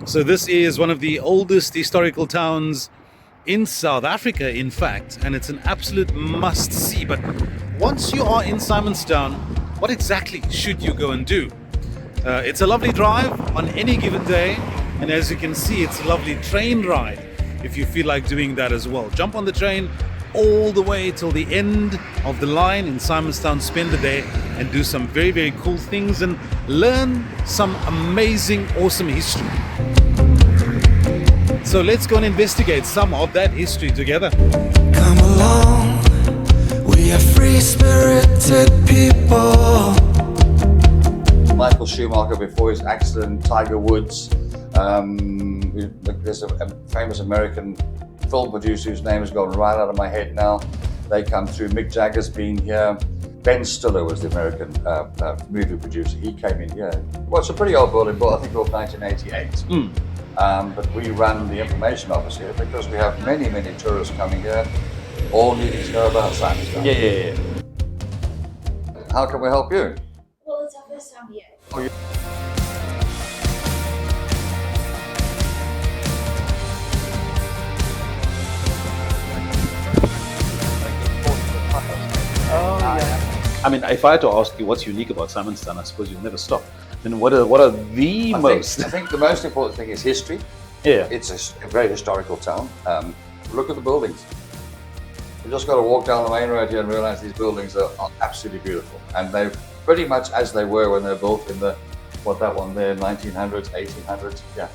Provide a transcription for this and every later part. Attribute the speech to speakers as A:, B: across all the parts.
A: So this is one of the oldest historical towns in South Africa, in fact, and it's an absolute must-see. But once you are in Simonstown, what exactly should you go and do? It's a lovely drive on any given day, and as you can see, it's a lovely train ride if you feel like doing that as well. Jump on the train all the way till the end of the line in Simonstown, spend the day and do some very, very cool things and learn some amazing, awesome history. So let's go and investigate some of that history together.
B: Come along, we are free-spirited people.
C: Michael Schumacher before his accident, Tiger Woods. There's a famous American film producer whose name has gone right out of my head now. They come through. Mick Jagger's been here. Ben Stiller was the American movie producer. He came in here. Well, it's a pretty old building, but I think built 1988. But we run the information office here because we have many, many tourists coming here, all needing to know about Simonstown.
A: Yeah.
C: How can we help you?
D: Well, it's our first time here.
C: Oh, you
A: I mean, if I had to ask you what's unique about Simonstown, I suppose you'll never stop. Then what are the most?
C: I think the most important thing is history.
A: Yeah.
C: It's a very historical town. Look at the buildings. You just got to walk down the main road here and realize these buildings are absolutely beautiful. And they're pretty much as they were when they were built in the, that one there, 1900s, 1800s. Yeah.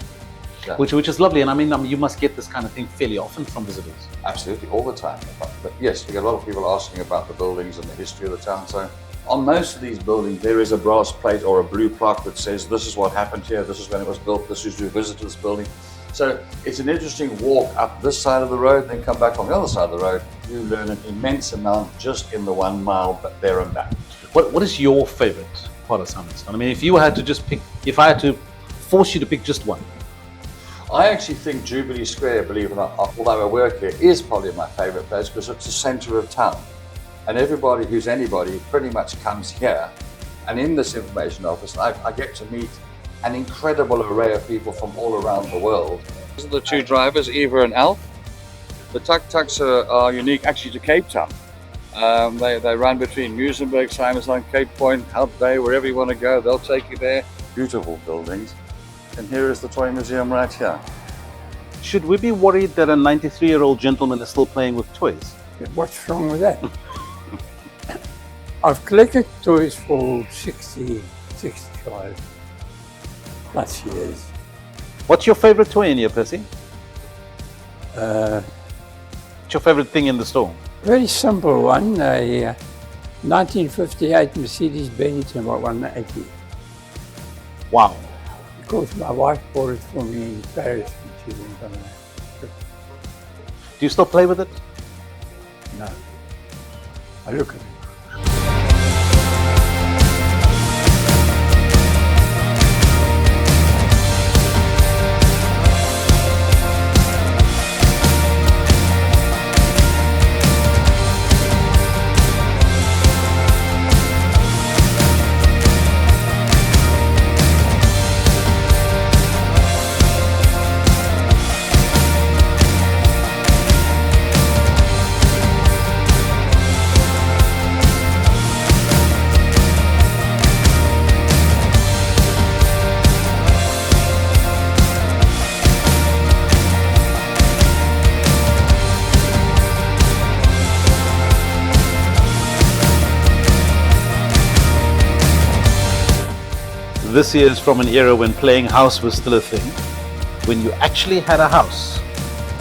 A: Which is lovely, and I mean, you must get this kind of thing fairly often from visitors.
C: Absolutely, all the time. But yes, we get a lot of people asking about the buildings and the history of the town. So on most of these buildings, there is a brass plate or a blue plaque that says, this is what happened here, this is when it was built, this is who visited this building. So it's an interesting walk up this side of the road, then come back on the other side of the road. You learn an immense amount just in the 1 mile there and back.
A: What is your favorite part of Simonstown? I mean, if you had to just pick, if I had to force you to pick just one.
C: I actually think Jubilee Square, believe it or not, although I work here, is probably my favorite place because it's the center of town. And everybody who's anybody pretty much comes here. And in this information office, I get to meet an incredible array of people from all around the world. These are the two drivers, Eva and Alf. The tuk-tuks are unique actually to Cape Town. They run between Muizenberg, Simonstown, Cape Point, Hout Bay, wherever you want to go, they'll take you there. Beautiful buildings. And here is the toy museum right here.
A: Should we be worried that a 93-year-old gentleman is still playing with toys?
E: What's wrong with that? I've collected toys for 60, 65 plus years.
A: What's your favorite toy in here, Percy?
E: Uh,
A: What's your favorite thing in the store?
E: Very simple one, a 1958 Mercedes-Benz about 180.
A: Wow.
E: Because my wife bought it for me in Paris when she went on a trip.
A: Do you still play with it?
E: No, I look at it.
A: This here is from an era when playing house was still a thing, when you actually had a house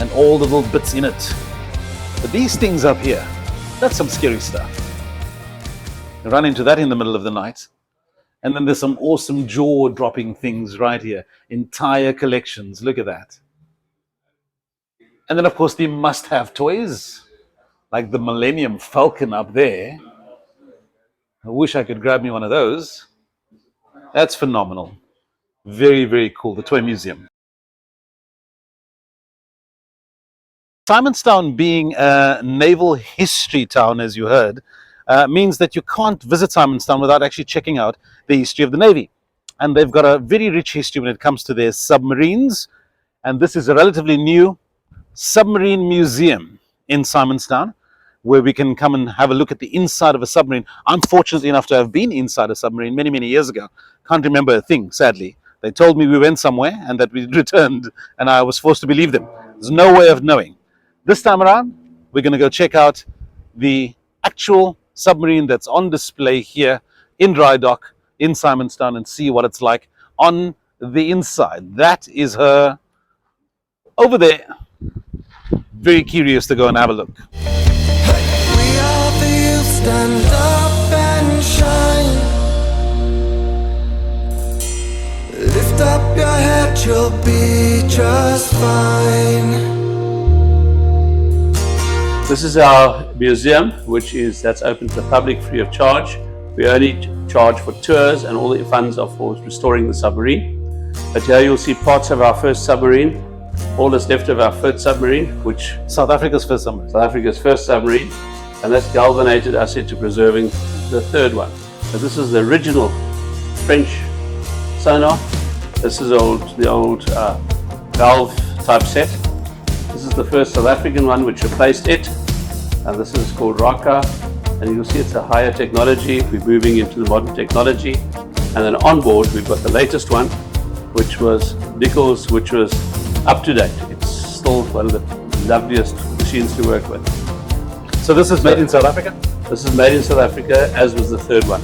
A: and all the little bits in it. But these things up here, that's some scary stuff. You run into that in the middle of the night. And then there's some awesome jaw-dropping things right here. Entire collections, look at that. And then of course the must-have toys, like the Millennium Falcon up there. I wish I could grab me one of those. That's phenomenal. Very, very cool. The Toy Museum. Simonstown being a naval history town, as you heard, means that you can't visit Simonstown without actually checking out the history of the Navy. and they've got a very rich history when it comes to their submarines. And this is a relatively new submarine museum in Simonstown, where we can come and have a look at the inside of a submarine. I'm fortunate enough to have been inside a submarine many, many years ago. Can't remember a thing, sadly. They told me we went somewhere and that we returned, and I was forced to believe them. There's no way of knowing. This time around, we're going to go check out the actual submarine that's on display here in dry dock in Simonstown and see what it's like on the inside. That is her over there. Very curious to go and have a look.
B: We are the youth, stand up and shine. Lift up your head, you'll be just fine.
F: This is our museum, that's open to the public free of charge. We only charge for tours, and all the funds are for restoring the submarine. But here you'll see parts of our first submarine, all that's left of our first submarine, which
A: South Africa's first submarine.
F: South Africa's first submarine, and that's galvanized us into preserving the third one. So this is the original French sonar. This is the old valve type set. This is the first South African one which replaced it, and this is called Raka, and you'll see it's a higher technology. We're moving into the modern technology, and then on board we've got the latest one, which was Nichols, which was up to date. It's still one of the loveliest machines to work with.
A: So this is made in South Africa?
F: This is made in South Africa, as was the third one,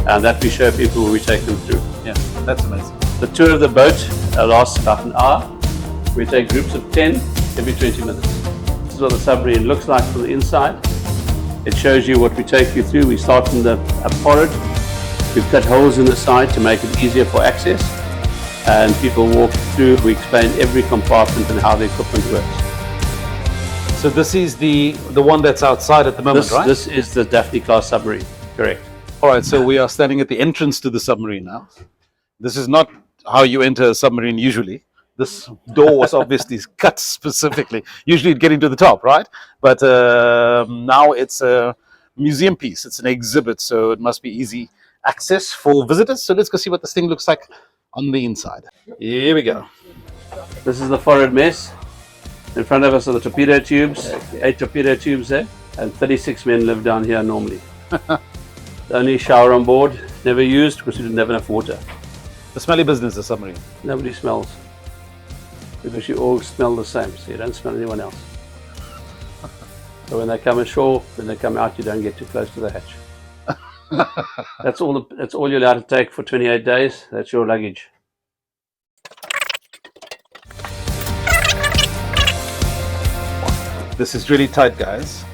F: and that we show people when we take them through.
A: Yeah, that's amazing.
F: The tour of the boat lasts about an hour. We take groups of 10 every 20 minutes. This is what the submarine looks like from the inside. It shows you what we take you through. We start from the forward. We've cut holes in the side to make it easier for access. And people walk through. We explain every compartment and how the equipment works.
A: So this is the one that's outside at the moment, right?
F: This is the Daphne class submarine, correct.
A: All right, so we are standing at the entrance to the submarine now. This is not how you enter a submarine usually. This door was obviously cut specifically. Usually you'd get into the top, right? But now it's a museum piece. It's an exhibit, so it must be easy access for visitors. So let's go see what this thing looks like on the inside. Here we go.
F: This is the forward mess. In front of us are the torpedo tubes, 8 torpedo tubes there, and 36 men live down here normally. The only shower on board, never used because we didn't have enough water.
A: The smelly business, the submarine.
F: Nobody smells. Because you all smell the same, so you don't smell anyone else. So when they come ashore, when they come out, you don't get too close to the hatch. That's all you're allowed to take for 28 days. That's your luggage.
A: This is really tight, guys.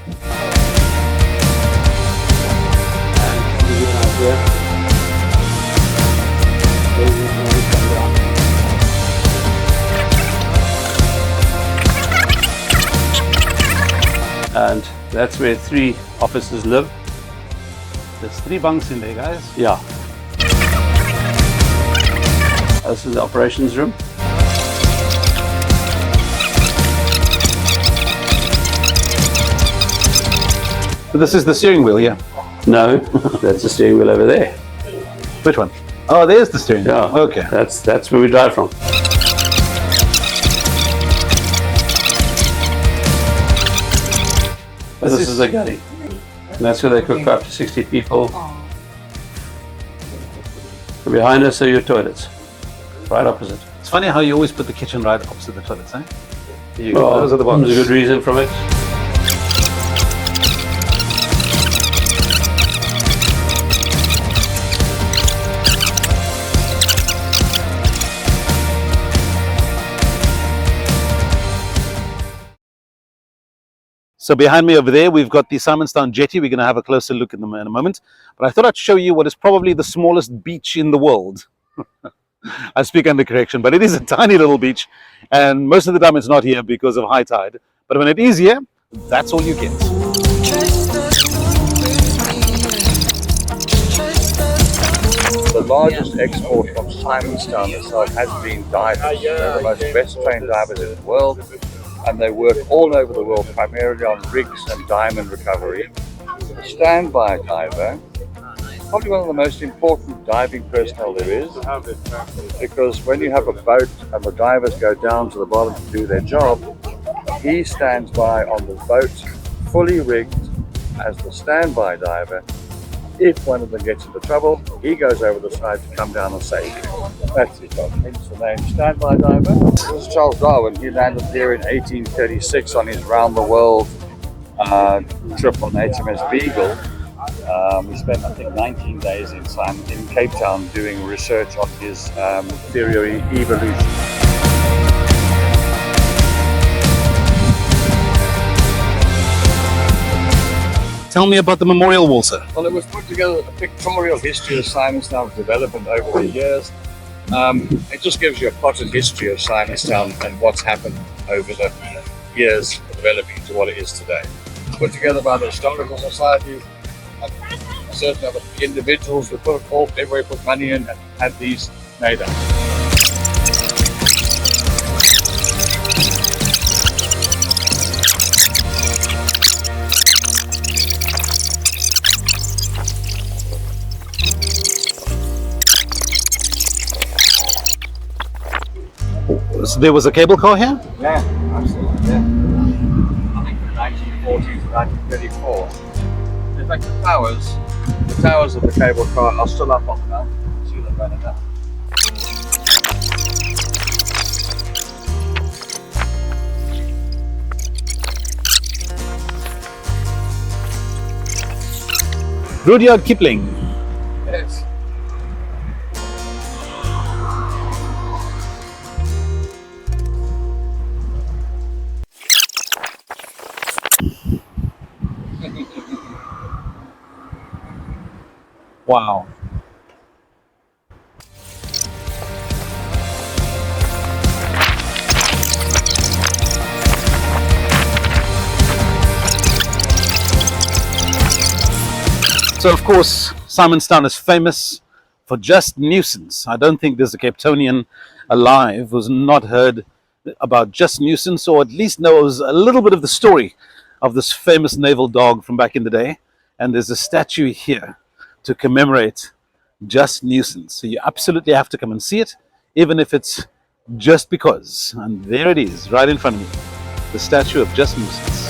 F: And that's where 3 officers live.
A: There's 3 bunks in there, guys.
F: Yeah. This is the operations room.
A: So this is the steering wheel here.
F: No, that's the steering wheel over there.
A: Which one? Oh, there's the steering wheel.
F: Yeah.
A: Okay.
F: That's where we drive from. This is the galley. And that's where they cook for up to 60 people. And behind us are your toilets. Right opposite.
A: It's funny how you always put the kitchen right opposite the toilets, eh?
F: Well,
A: those are the ones.
F: There's a good reason from it.
A: So behind me over there, we've got the Simonstown jetty. We're going to have a closer look in a moment. But I thought I'd show you what is probably the smallest beach in the world. I speak under correction, but it is a tiny little beach. And most of the time it's not here because of high tide. But when it is here, that's all you get.
C: The largest export from Simonstown itself has been divers. They're the most best trained divers in the world, and they work all over the world, primarily on rigs and diamond recovery. The standby diver probably one of the most important diving personnel there is, because when you have a boat and the divers go down to the bottom to do their job, he stands by on the boat, fully rigged as the standby diver. If one of them gets into trouble, he goes over the side to come down and save you. That's his job. Hence the name standby diver. This is Charles Darwin. He landed here in 1836 on his round-the-world trip on HMS Beagle. We spent, I think, 19 days in Cape Town doing research on his theory of evolution.
A: Tell me about the memorial wall, sir.
C: Well, it was put together a pictorial history of Simonstown's development over the years. It just gives you a potted history of Simonstown and what's happened over the years developing to what it is today. Put together by the Historical Society, and certain other individuals who everybody put money in and had these made up.
A: So there was a cable car here?
C: Yeah, absolutely, yeah. I think from 1940 to 1934. In fact, the towers of the cable car are still up on the mountain. See them running up.
A: Rudyard Kipling.
C: Yes.
A: Wow. So, of course, Simonstown is famous for Just Nuisance. I don't think there's a Cape Townian alive who's not heard about Just Nuisance, or at least knows a little bit of the story of this famous naval dog from back in the day. And there's a statue here to commemorate Just Nuisance. So you absolutely have to come and see it, even if it's just because. And there it is, right in front of me, the statue of Just Nuisance.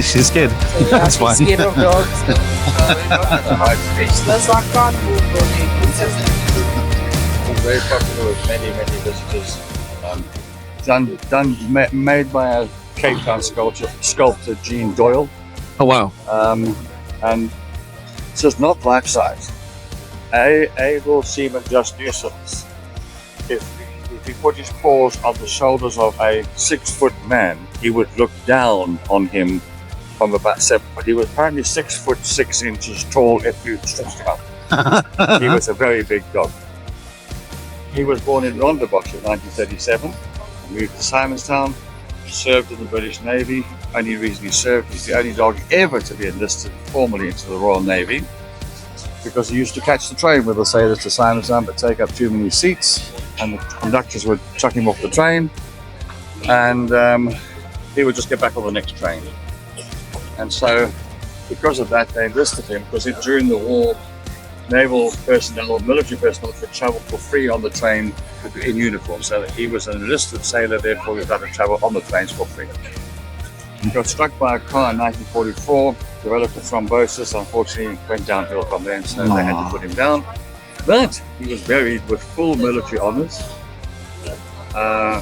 A: She's scared. That's fine.
G: Scared of dogs. Speechless. I can't move.
C: Very popular with many visitors. Made by a Cape Town sculptor Jean Doyle.
A: Oh wow.
C: And it's just not life size. Able seaman Just Nuisance. If he put his paws on the shoulders of a 6-foot man, he would look down on him from about 7 foot. He was apparently 6 foot 6 inches tall if you stretched him up. He was a very big dog. He was born in Rondebosch in 1937, moved to Simonstown, served in the British Navy. Only reason he served, he's the only dog ever to be enlisted formally into the Royal Navy, because he used to catch the train with the sailors to Simonstown but take up too many seats, and the conductors would chuck him off the train, and he would just get back on the next train. And so, because of that, they enlisted him, because during the war, naval personnel or military personnel could travel for free on the train in uniform. So that he was an enlisted sailor, therefore he was able to travel on the trains for free. He got struck by a car in 1944, developed a thrombosis, unfortunately went downhill from there, and so they had to put him down. But he was buried with full military honours,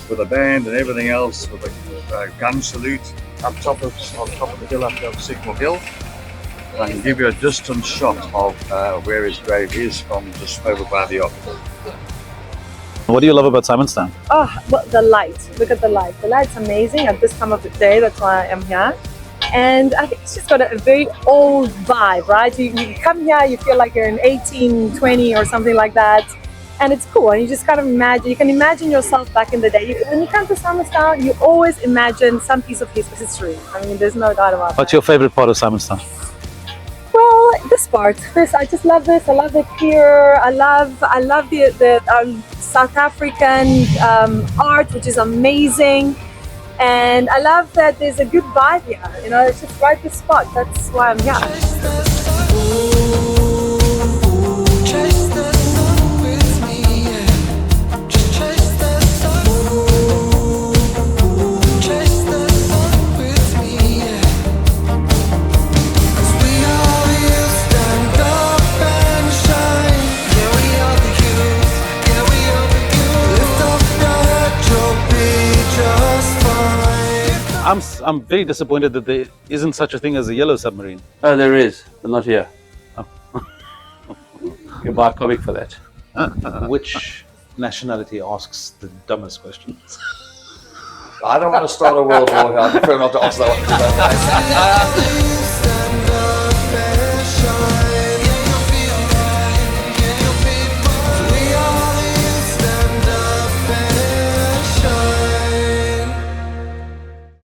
C: with a band and everything else, with a gun salute on top of the hill, up there, Signal Hill. And I can give you a distant shot of where his grave is from just over by the office.
A: What do you love about Simonstown?
G: Oh, well, the light. Look at the light. The light's amazing at this time of the day. That's why I am here. And I think it's just got a very old vibe, right? You come here, you feel like you're in 1820 or something like that. And it's cool. And you just kind of imagine, you can imagine yourself back in the day. When you come to Simonstown, you always imagine some piece of history. I mean, there's no doubt about
A: What's
G: that.
A: your favorite part of Simonstown?
G: Well, this part. I just love this. I love the pier. I love the South African art, which is amazing. And I love that there's a good vibe here. You know, it's just right the spot. That's why I'm here.
B: Chase the sun with me, yeah. Just chase the sun. Chase the sun with me, yeah. 'Cause we are the youth, stand up and shine. Yeah, we are the youth. Yeah, we are the youth. Lift up your head, you'll be just fine.
A: I'm very disappointed that there isn't such a thing as a yellow submarine.
F: Oh, there is, but not here. You can buy a comic for that.
A: Which nationality asks the dumbest questions?
C: I don't want to start a world war here. I prefer not to ask that one.